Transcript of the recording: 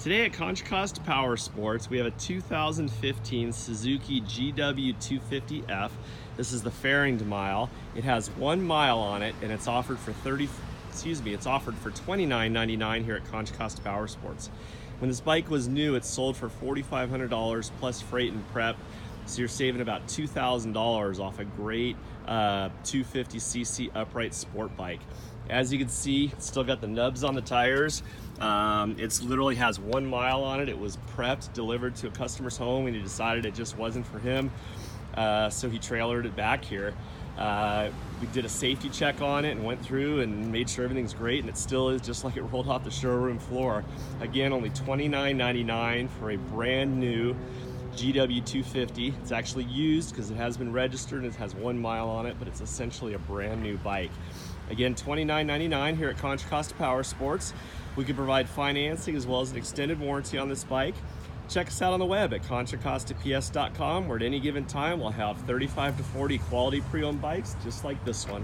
Today at Contra Costa Powersports, we have a 2015 Suzuki GW250F. This is the fairing mile. It has 1 mile on it, and it's offered for $29.99 here at Contra Costa Powersports. When this bike was new, it sold for $4,500 plus freight and prep. So you're saving about $2,000 off a great 250cc upright sport bike. As you can see, it's still got the nubs on the tires. It literally has 1 mile on it. It was prepped, delivered to a customer's home, and he decided it just wasn't for him. So he trailered it back here. We did a safety check on it and went through and made sure everything's great, and it still is just like it rolled off the showroom floor. Again, only $29.99 for a brand new GW250. It's actually used because it has been registered and it has 1 mile on it, but it's essentially a brand new bike. Again, $29.99 here at Contra Costa Powersports. We can provide financing as well as an extended warranty on this bike. Check us out on the web at contracostaps.com, where at any given time we'll have 35 to 40 quality pre-owned bikes just like this one.